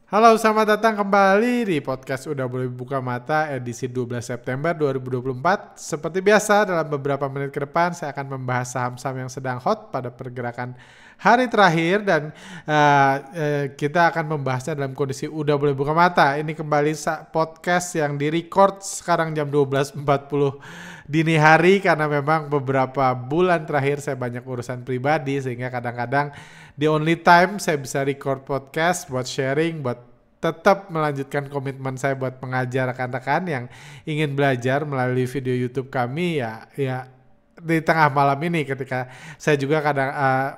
Halo, selamat datang kembali di podcast Udah Boleh Buka Mata edisi 12 September 2024. Seperti biasa, dalam beberapa menit ke depan saya akan membahas saham-saham yang sedang hot pada pergerakan hari terakhir dan kita akan membahasnya dalam kondisi Udah Boleh Buka Mata. Ini kembali podcast yang di-record sekarang jam 12.40 dini hari karena memang beberapa bulan terakhir saya banyak urusan pribadi sehingga kadang-kadang the only time saya bisa record podcast buat sharing, buat tetap melanjutkan komitmen saya buat mengajar rekan-rekan yang ingin belajar melalui video YouTube kami ya di tengah malam ini ketika saya juga kadang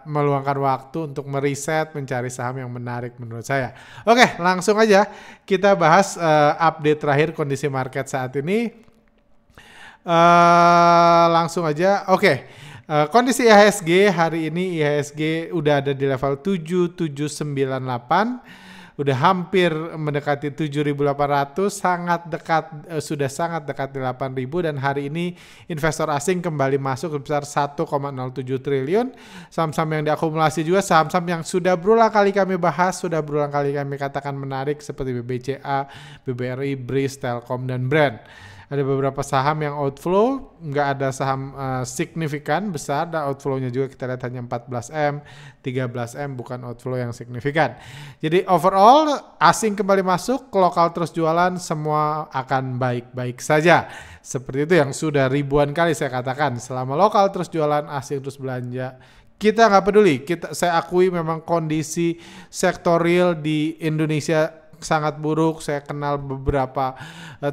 meluangkan waktu untuk meriset mencari saham yang menarik menurut saya. Oke, langsung aja kita bahas update terakhir kondisi market saat ini. Langsung aja. Oke. Kondisi IHSG hari ini IHSG udah ada di level 7798, udah hampir mendekati 7.800, sangat dekat, sudah sangat dekat di 8.000 dan hari ini investor asing kembali masuk sebesar 1,07 triliun. Saham-saham yang diakumulasi juga saham-saham yang sudah berulang kali kami bahas, sudah berulang kali kami katakan menarik seperti BBCA, BBRI, BRIS, Telkom dan Brand. Ada beberapa saham yang outflow, nggak ada saham signifikan besar, dan outflow-nya juga kita lihat hanya 14M, 13M, bukan outflow yang signifikan. Jadi overall, asing kembali masuk, lokal terus jualan, semua akan baik-baik saja. Seperti itu yang sudah ribuan kali saya katakan, selama lokal terus jualan, asing terus belanja, kita nggak peduli. Saya akui memang kondisi sektor real di Indonesia sangat buruk. Saya kenal beberapa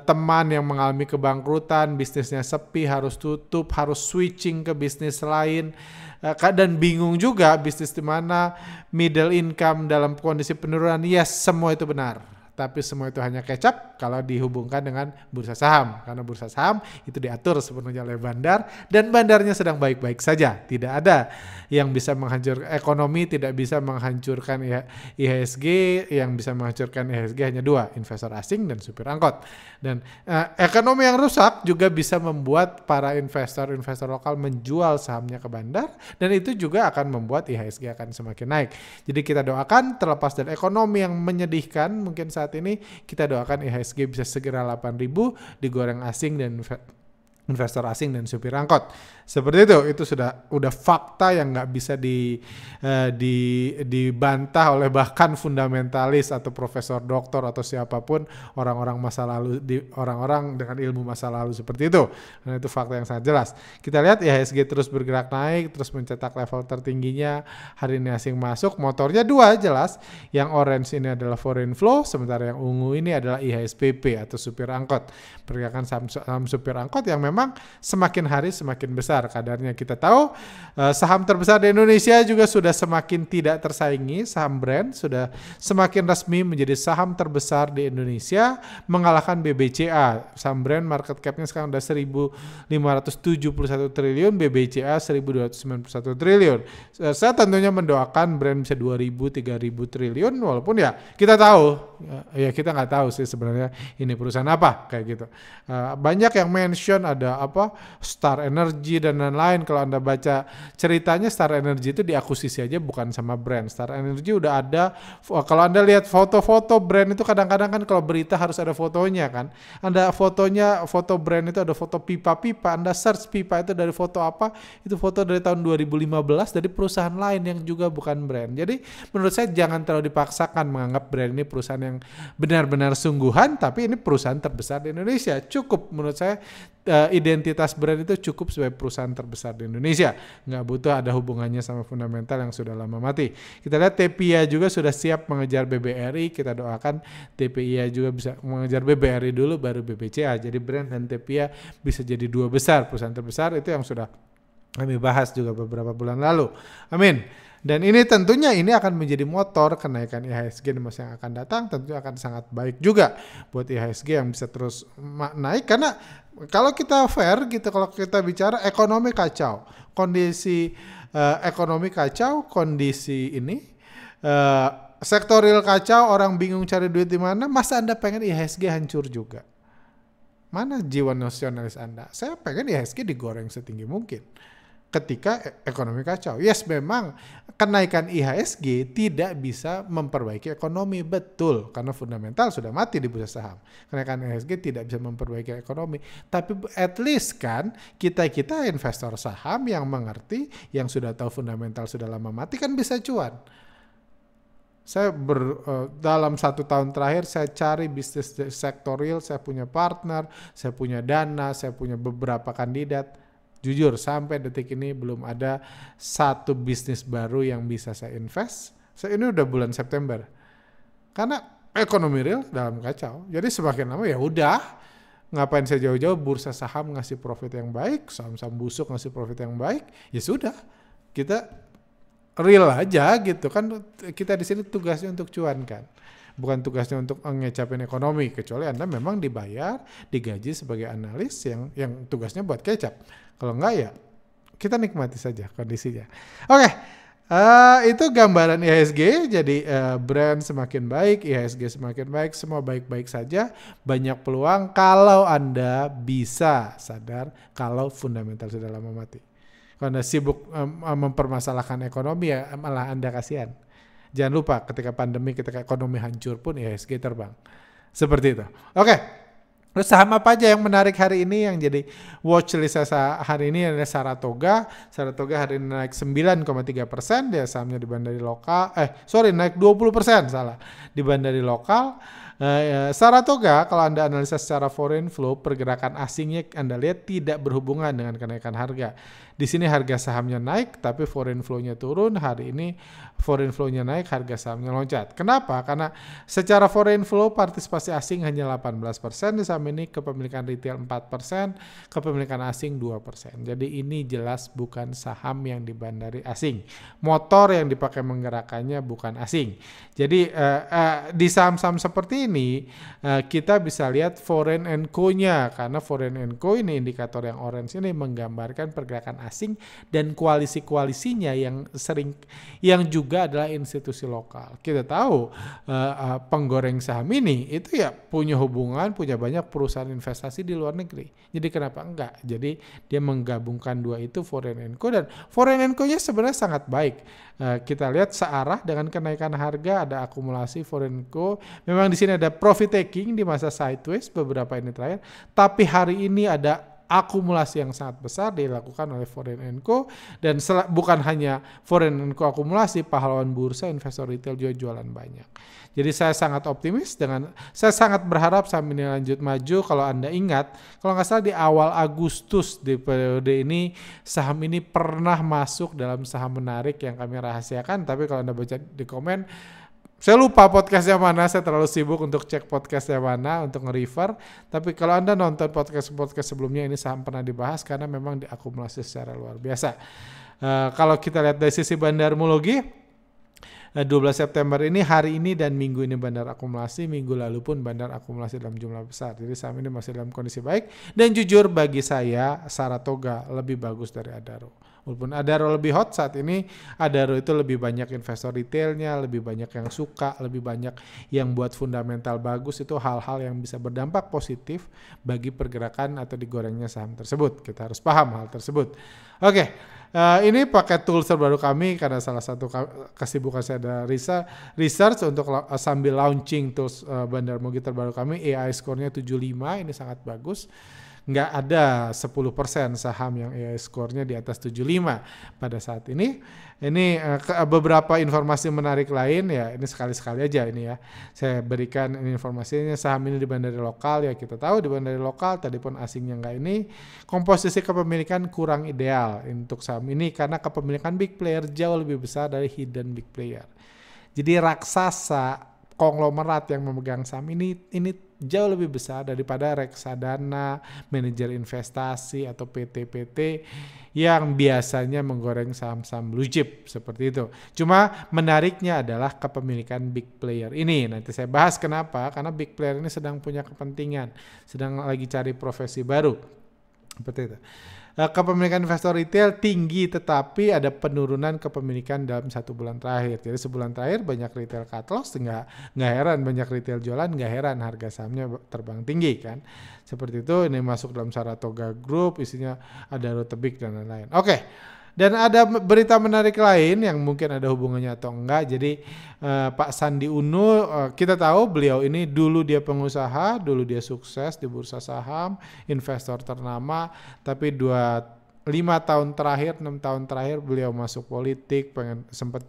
teman yang mengalami kebangkrutan, bisnisnya sepi, harus tutup, harus switching ke bisnis lain, dan bingung juga bisnis di mana, middle income dalam kondisi penurunan. Yes, semua itu benar. Tapi semua itu hanya kecap kalau dihubungkan dengan bursa saham. Karena bursa saham itu diatur sepenuhnya oleh bandar dan bandarnya sedang baik-baik saja. Tidak ada yang bisa menghancurkan ekonomi, tidak bisa menghancurkan IHSG. Yang bisa menghancurkan IHSG hanya dua, investor asing dan supir angkot. Dan ekonomi yang rusak juga bisa membuat para investor lokal menjual sahamnya ke bandar dan itu juga akan membuat IHSG akan semakin naik. Jadi kita doakan terlepas dari ekonomi yang menyedihkan mungkin saat ini, kita doakan IHSG bisa segera 8.000 digoreng asing dan investor asing dan supir angkot. Seperti itu udah fakta yang nggak bisa dibantah oleh bahkan fundamentalis atau profesor doktor atau siapapun, orang-orang masa lalu, orang-orang dengan ilmu masa lalu seperti itu. Nah, itu fakta yang sangat jelas. Kita lihat IHSG terus bergerak naik, terus mencetak level tertingginya. Hari ini asing masuk, motornya dua jelas. Yang orange ini adalah foreign flow, sementara yang ungu ini adalah IHSPP atau supir angkot. Pergerakan saham supir angkot yang memang semakin hari semakin besar kadarnya. Kita tahu saham terbesar di Indonesia juga sudah semakin tidak tersaingi. Saham Brand sudah semakin resmi menjadi saham terbesar di Indonesia, mengalahkan BBCA. Saham Brand market cap-nya sekarang udah 1.571 triliun, BBCA 1.291 triliun. Saya tentunya mendoakan Brand bisa 2.000, 3.000 triliun, walaupun ya kita tahu, ya kita nggak tahu sih sebenarnya ini perusahaan apa kayak gitu. Banyak yang mention ada Star Energy dan lain-lain. Kalau Anda baca ceritanya, Star Energy itu diakuisisi aja bukan sama Brand. Star Energy udah ada. Kalau Anda lihat foto-foto Brand itu kadang-kadang kan kalau berita harus ada fotonya kan. Anda fotonya, foto Brand itu ada foto pipa-pipa. Anda search pipa itu dari foto apa? Itu foto dari tahun 2015 dari perusahaan lain yang juga bukan Brand. Jadi menurut saya jangan terlalu dipaksakan menganggap Brand ini perusahaan yang benar-benar sungguhan, tapi ini perusahaan terbesar di Indonesia. Cukup menurut saya identitas Brand itu cukup sebagai perusahaan terbesar di Indonesia. Nggak butuh ada hubungannya sama fundamental yang sudah lama mati. Kita lihat TPIA juga sudah siap mengejar BBRI. Kita doakan TPIA juga bisa mengejar BBRI dulu baru BBCA. Jadi Brand dan TPIA bisa jadi dua besar perusahaan terbesar. Itu yang sudah kami bahas juga beberapa bulan lalu. Amin. Dan ini tentunya ini akan menjadi motor kenaikan IHSG di masa yang akan datang, tentunya akan sangat baik juga buat IHSG yang bisa terus naik. Karena kalau kita fair gitu, kalau kita bicara ekonomi kacau, kondisi ekonomi kacau, kondisi ini sektor real kacau, orang bingung cari duit di mana, masa Anda pengen IHSG hancur juga? Mana jiwa nasionalis Anda? Saya pengen IHSG digoreng setinggi mungkin. ketika ekonomi kacau. Yes, memang kenaikan IHSG tidak bisa memperbaiki ekonomi, betul, karena fundamental sudah mati di bursa saham. Kenaikan IHSG tidak bisa memperbaiki ekonomi, tapi at least kan kita investor saham yang mengerti, yang sudah tahu fundamental sudah lama mati kan bisa cuan. Saya dalam 1 tahun terakhir saya cari bisnis sektor real, saya punya partner, saya punya dana, saya punya beberapa kandidat. Jujur sampai detik ini belum ada satu bisnis baru yang bisa saya invest. Ini udah bulan September. Karena ekonomi real dalam kacau. Jadi semakin lama ya udah, ngapain saya jauh-jauh, bursa saham ngasih profit yang baik, saham-saham busuk ngasih profit yang baik, ya sudah. Kita real aja gitu kan, kita di sini tugasnya untuk cuan kan, bukan tugasnya untuk ngecapin ekonomi, kecuali Anda memang dibayar, digaji sebagai analis yang tugasnya buat kecap. Kalau enggak ya kita nikmati saja kondisinya. Oke, itu gambaran IHSG. Jadi brand semakin baik, IHSG semakin baik, semua baik-baik saja. Banyak peluang kalau Anda bisa sadar kalau fundamental sudah lama mati. Kalau Anda sibuk mempermasalahkan ekonomi ya malah Anda kasihan. Jangan lupa ketika pandemi, ketika ekonomi hancur pun IHSG terbang. Seperti itu. Oke. Terus saham apa aja yang menarik hari ini, yang jadi watchlist saya hari ini adalah Saratoga. Saratoga hari ini naik 9,3%. Dia sahamnya di bandari lokal. Naik 20%, salah. Di bandari lokal. Saratoga kalau Anda analisa secara foreign flow, pergerakan asingnya Anda lihat tidak berhubungan dengan kenaikan harga. Di sini harga sahamnya naik tapi foreign flow-nya turun. Hari ini foreign flow-nya naik, harga sahamnya loncat. Kenapa? Karena secara foreign flow partisipasi asing hanya 18%, di saham ini kepemilikan retail 4%, kepemilikan asing 2%. Jadi ini jelas bukan saham yang dibandari asing. Motor yang dipakai menggerakkannya bukan asing. Jadi di saham-saham seperti ini kita bisa lihat foreign and co-nya, karena foreign and co ini indikator yang orange ini menggambarkan pergerakan asing dan koalisi-koalisinya yang juga adalah institusi lokal. Kita tahu penggoreng saham ini itu ya punya hubungan, punya banyak perusahaan investasi di luar negeri. Jadi kenapa enggak? Jadi dia menggabungkan dua itu, foreign and co, dan foreign and co-nya sebenarnya sangat baik. Kita lihat searah dengan kenaikan harga, ada akumulasi foreign and co. Memang di sini ada profit taking di masa sideways beberapa ini terakhir, tapi hari ini ada akumulasi yang sangat besar dilakukan oleh foreign and co, dan bukan hanya foreign and co akumulasi, pahlawan bursa, investor retail juga jualan banyak. Jadi saya sangat optimis saya sangat berharap saham ini lanjut maju. Kalau Anda ingat, kalau nggak salah di awal Agustus di periode ini saham ini pernah masuk dalam saham menarik yang kami rahasiakan, tapi kalau Anda baca di komen, saya lupa podcastnya mana, saya terlalu sibuk untuk cek podcastnya mana, untuk nge-refer. Tapi kalau Anda nonton podcast sebelumnya, ini saham pernah dibahas karena memang diakumulasi secara luar biasa. Kalau kita lihat dari sisi bandarmologi, 12 September ini, hari ini dan minggu ini bandar akumulasi, minggu lalu pun bandar akumulasi dalam jumlah besar. Jadi saham ini masih dalam kondisi baik, dan jujur bagi saya Saratoga lebih bagus dari Adaro. Walaupun Adaro lebih hot saat ini, Adaro itu lebih banyak investor retailnya, lebih banyak yang suka, lebih banyak yang buat fundamental bagus. Itu hal-hal yang bisa berdampak positif bagi pergerakan atau digorengnya saham tersebut. Kita harus paham hal tersebut. Oke. Ini pakai tools terbaru kami karena salah satu kesibukan saya ada research untuk sambil launching tools bandarmologi terbaru kami. AI score-nya 75, ini sangat bagus. Nggak ada 10% saham yang AI score-nya di atas 75 pada saat ini. Ini beberapa informasi menarik lain ya, ini sekali-sekali aja ini ya. Saya berikan ini informasinya, saham ini di bandari lokal ya, kita tahu di bandari lokal, tadi pun asingnya nggak ini. Komposisi kepemilikan kurang ideal untuk saham ini karena kepemilikan big player jauh lebih besar dari hidden big player. Jadi raksasa konglomerat yang memegang saham ini jauh lebih besar daripada reksadana, manajer investasi atau PT-PT yang biasanya menggoreng saham-saham blue chip seperti itu. Cuma menariknya adalah kepemilikan big player ini. Nanti saya bahas kenapa, karena big player ini sedang punya kepentingan, sedang lagi cari profesi baru. Seperti itu. Kepemilikan investor retail tinggi, tetapi ada penurunan kepemilikan dalam 1 bulan terakhir. Jadi sebulan terakhir banyak retail cut loss, nggak heran banyak retail jualan, nggak heran harga sahamnya terbang tinggi kan. Seperti itu. Ini masuk dalam Saratoga Group, isinya ada Rotebik dan lain-lain. Oke. Dan ada berita menarik lain yang mungkin ada hubungannya atau enggak. Jadi Pak Sandi Uno, kita tahu beliau ini dulu dia pengusaha, dulu dia sukses di bursa saham, investor ternama, tapi 5 tahun terakhir, 6 tahun terakhir beliau masuk politik, sempat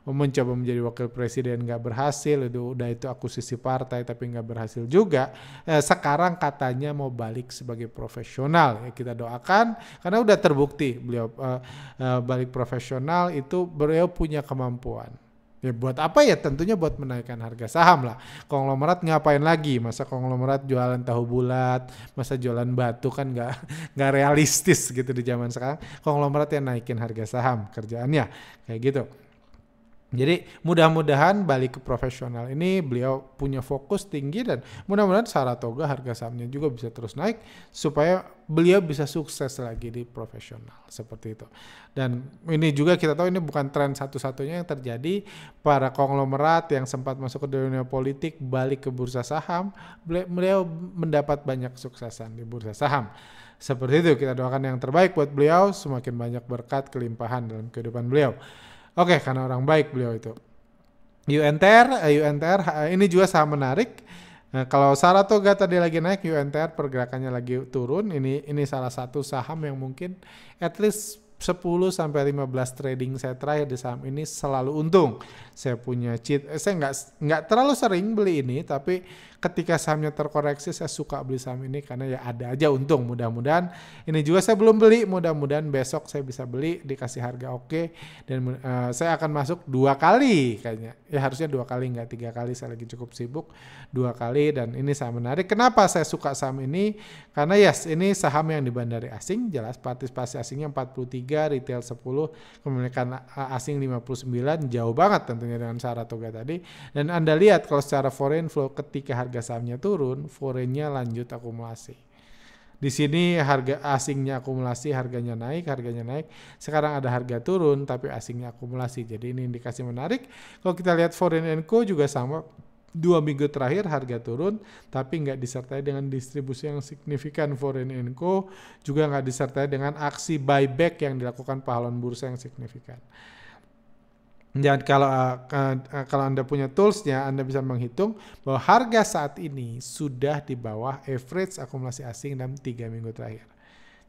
mencoba menjadi wakil presiden, nggak berhasil, itu akuisisi partai tapi nggak berhasil juga. Sekarang katanya mau balik sebagai profesional, ya kita doakan karena udah terbukti beliau balik profesional itu beliau punya kemampuan. Ya buat apa ya? Tentunya buat menaikkan harga saham lah. Konglomerat ngapain lagi? Masa konglomerat jualan tahu bulat, masa jualan batu kan nggak realistis gitu di zaman sekarang. Konglomerat yang naikin harga saham kerjaannya kayak gitu. Jadi mudah-mudahan balik ke profesional ini beliau punya fokus tinggi dan mudah-mudahan Saratoga harga sahamnya juga bisa terus naik supaya beliau bisa sukses lagi di profesional seperti itu. Dan ini juga kita tahu ini bukan tren satu-satunya yang terjadi. Para konglomerat yang sempat masuk ke dunia politik balik ke bursa saham, beliau mendapat banyak kesuksesan di bursa saham. Seperti itu, kita doakan yang terbaik buat beliau, semakin banyak berkat kelimpahan dalam kehidupan beliau. Oke, karena orang baik beliau itu. UNTR ini juga saham menarik. Kalau Saratoga tadi lagi naik, UNTR pergerakannya lagi turun. Ini salah satu saham yang mungkin at least 10 sampai 15 trading saya terakhir di saham ini selalu untung. Saya punya saya nggak terlalu sering beli ini, tapi ketika sahamnya terkoreksi saya suka beli saham ini karena ya ada aja untung. Mudah-mudahan ini juga saya belum beli, mudah-mudahan besok saya bisa beli dikasih harga oke, dan saya akan masuk 2 kali kayaknya. Ya harusnya 2 kali nggak 3 kali, saya lagi cukup sibuk 2 kali dan ini saham menarik. Kenapa saya suka saham ini? Karena ini saham yang dibandari asing, jelas partisipasi asingnya 43, retail 10, kepemilikan asing 59, jauh banget tentunya dengan Saratoga tadi. Dan Anda lihat kalau secara foreign flow ketika harga sahamnya turun, foreignnya lanjut akumulasi. Di sini harga asingnya akumulasi, harganya naik. Sekarang ada harga turun tapi asingnya akumulasi. Jadi ini indikasi menarik. Kalau kita lihat Foreign & Co juga sama. 2 minggu terakhir harga turun tapi nggak disertai dengan distribusi yang signifikan. Foreign & Co juga nggak disertai dengan aksi buyback yang dilakukan pahlawan bursa yang signifikan. Dan kalau Anda punya toolsnya, Anda bisa menghitung bahwa harga saat ini sudah di bawah average akumulasi asing dalam 3 minggu terakhir.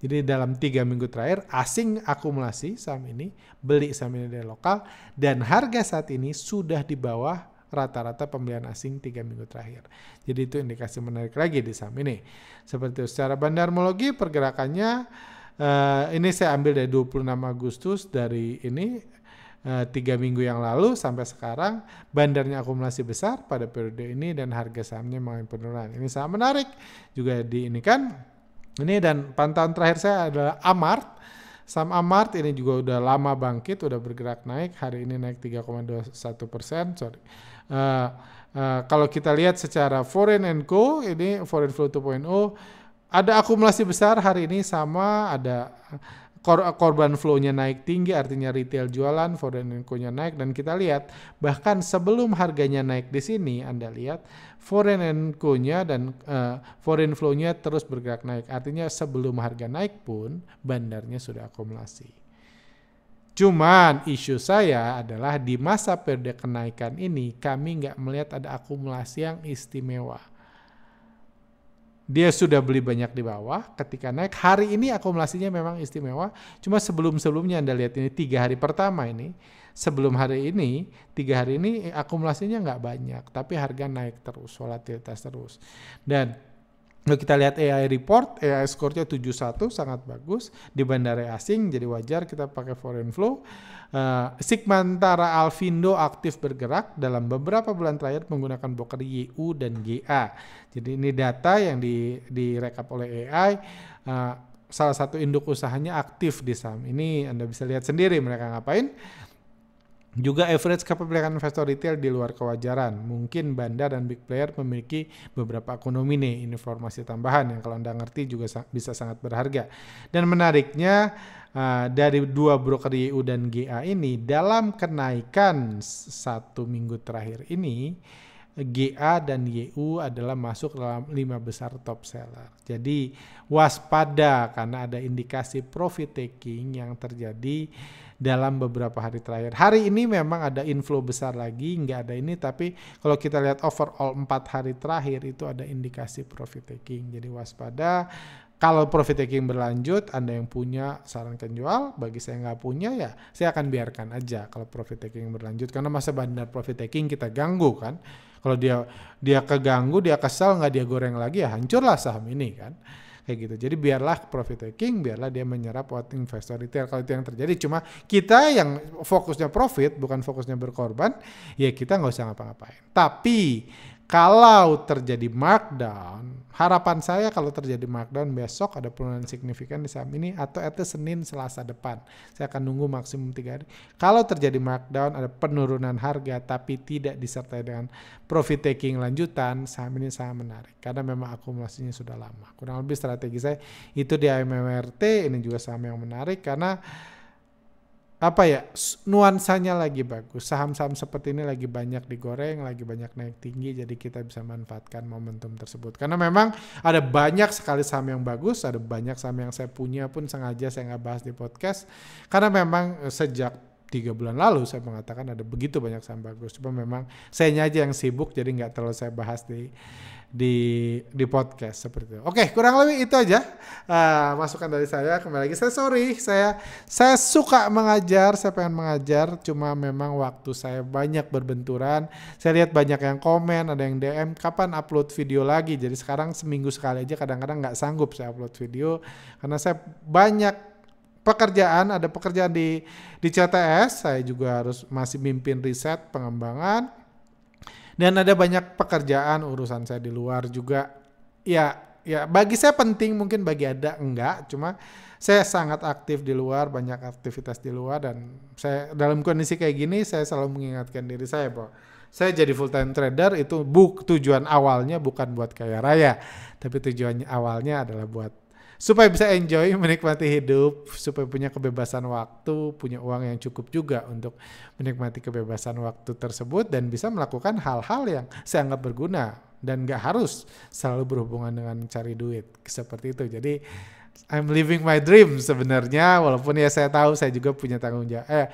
Jadi dalam 3 minggu terakhir asing akumulasi saham ini, beli saham ini dari lokal, dan harga saat ini sudah di bawah rata-rata pembelian asing 3 minggu terakhir. Jadi itu indikasi menarik lagi di saham ini. Seperti itu. Secara bandarmologi pergerakannya ini saya ambil dari 26 Agustus dari ini 3 minggu yang lalu sampai sekarang bandarnya akumulasi besar pada periode ini dan harga sahamnya mengalami penurunan. Ini saham menarik juga ini dan pantauan terakhir saya adalah Amart. Saham Amart ini juga udah lama bangkit, udah bergerak naik, hari ini naik 3,21%. Kalau kita lihat secara Foreign & Co, ini Foreign Flow 2.0, ada akumulasi besar hari ini sama ada korban flow-nya naik tinggi, artinya retail jualan, Foreign & Co-nya naik, dan kita lihat bahkan sebelum harganya naik di sini, Anda lihat Foreign & Co-nya dan foreign flow-nya terus bergerak naik, artinya sebelum harga naik pun bandarnya sudah akumulasi. Cuman isu saya adalah di masa periode kenaikan ini kami nggak melihat ada akumulasi yang istimewa. Dia sudah beli banyak di bawah, ketika naik hari ini akumulasinya memang istimewa. Cuma sebelum-sebelumnya Anda lihat ini 3 hari pertama ini, sebelum hari ini 3 hari ini akumulasinya nggak banyak, tapi harga naik terus, volatilitas terus. Dan kalau kita lihat AI report, AI score-nya 71, sangat bagus di bandara asing, jadi wajar kita pakai foreign flow. Sigmantara Alfindo aktif bergerak dalam beberapa bulan terakhir menggunakan broker YU dan GA. Jadi ini data yang direkap oleh AI. Salah satu induk usahanya aktif di saham ini, Anda bisa lihat sendiri mereka ngapain. Juga average kepemilikan investor retail di luar kewajaran. Mungkin bandar dan big player memiliki beberapa ekonomi nih, informasi tambahan yang kalau Anda ngerti juga bisa sangat berharga. Dan menariknya dari 2 broker YU dan GA ini dalam kenaikan 1 minggu terakhir ini GA dan YU adalah masuk dalam 5 besar top seller. Jadi waspada karena ada indikasi profit taking yang terjadi dalam beberapa hari terakhir. Hari ini memang ada inflow besar lagi, nggak ada ini, tapi kalau kita lihat overall 4 hari terakhir itu ada indikasi profit taking. Jadi waspada. Kalau profit taking berlanjut, Anda yang punya sarankan jual, bagi saya nggak punya ya saya akan biarkan aja kalau profit taking berlanjut, karena masa bandar profit taking kita ganggu kan. Kalau dia keganggu, dia kesal, nggak dia goreng lagi ya hancurlah saham ini kan. Kayak gitu. Jadi biarlah profit taking, biarlah dia menyerap buat investor retail. Kalau itu yang terjadi, cuma kita yang fokusnya profit, bukan fokusnya berkorban, ya kita nggak usah ngapa-ngapain. Tapi kalau terjadi markdown, harapan saya kalau terjadi markdown besok ada penurunan signifikan di saham ini atau at least Senin Selasa depan. Saya akan nunggu maksimum 3 hari. Kalau terjadi markdown, ada penurunan harga tapi tidak disertai dengan profit taking lanjutan, saham ini sangat menarik karena memang akumulasinya sudah lama. Kurang lebih strategi saya itu di AMMRT, ini juga saham yang menarik karena nuansanya lagi bagus. Saham-saham seperti ini lagi banyak digoreng, lagi banyak naik tinggi, jadi kita bisa manfaatkan momentum tersebut. Karena memang ada banyak sekali saham yang bagus, ada banyak saham yang saya punya pun sengaja saya nggak bahas di podcast. Karena memang sejak 3 bulan lalu saya mengatakan ada begitu banyak saham bagus. Cuma memang sayanya aja yang sibuk, jadi nggak terlalu saya bahas di podcast seperti itu. Oke, kurang lebih itu aja masukan dari saya. Kembali lagi saya suka mengajar, saya pengen mengajar, cuma memang waktu saya banyak berbenturan. Saya lihat banyak yang komen, ada yang DM kapan upload video lagi. Jadi sekarang seminggu sekali aja, kadang-kadang nggak sanggup saya upload video karena saya banyak pekerjaan, ada pekerjaan di CTS, saya juga harus masih mimpin riset pengembangan. Dan ada banyak pekerjaan urusan saya di luar juga. Ya bagi saya penting, mungkin bagi Anda enggak. Cuma saya sangat aktif di luar, banyak aktivitas di luar. Dan saya dalam kondisi kayak gini, saya selalu mengingatkan diri saya bahwa saya jadi full time trader itu tujuan awalnya bukan buat kaya raya. Tapi tujuan awalnya adalah buat supaya bisa enjoy, menikmati hidup, supaya punya kebebasan waktu, punya uang yang cukup juga untuk menikmati kebebasan waktu tersebut dan bisa melakukan hal-hal yang saya anggap berguna dan gak harus selalu berhubungan dengan cari duit seperti itu. Jadi I'm living my dream sebenarnya, walaupun ya saya tahu saya juga punya tanggung jawab,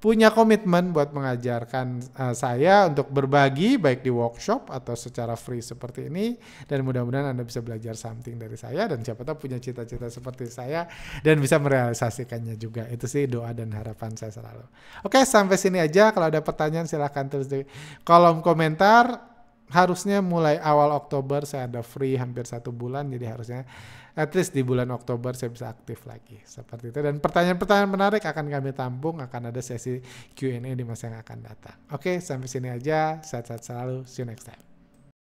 punya komitmen buat mengajarkan saya untuk berbagi baik di workshop atau secara free seperti ini, dan mudah-mudahan Anda bisa belajar something dari saya dan siapa tahu punya cita-cita seperti saya dan bisa merealisasikannya juga. Itu sih doa dan harapan saya selalu. Oke, sampai sini aja. Kalau ada pertanyaan silahkan tulis di kolom komentar. Harusnya mulai awal Oktober saya ada free hampir 1 bulan, jadi harusnya at least di bulan Oktober saya bisa aktif lagi seperti itu. Dan pertanyaan-pertanyaan menarik akan kami tampung, akan ada sesi Q&A di masa yang akan datang. Oke, sampai sini aja. Sehat-sehat selalu. See you next time.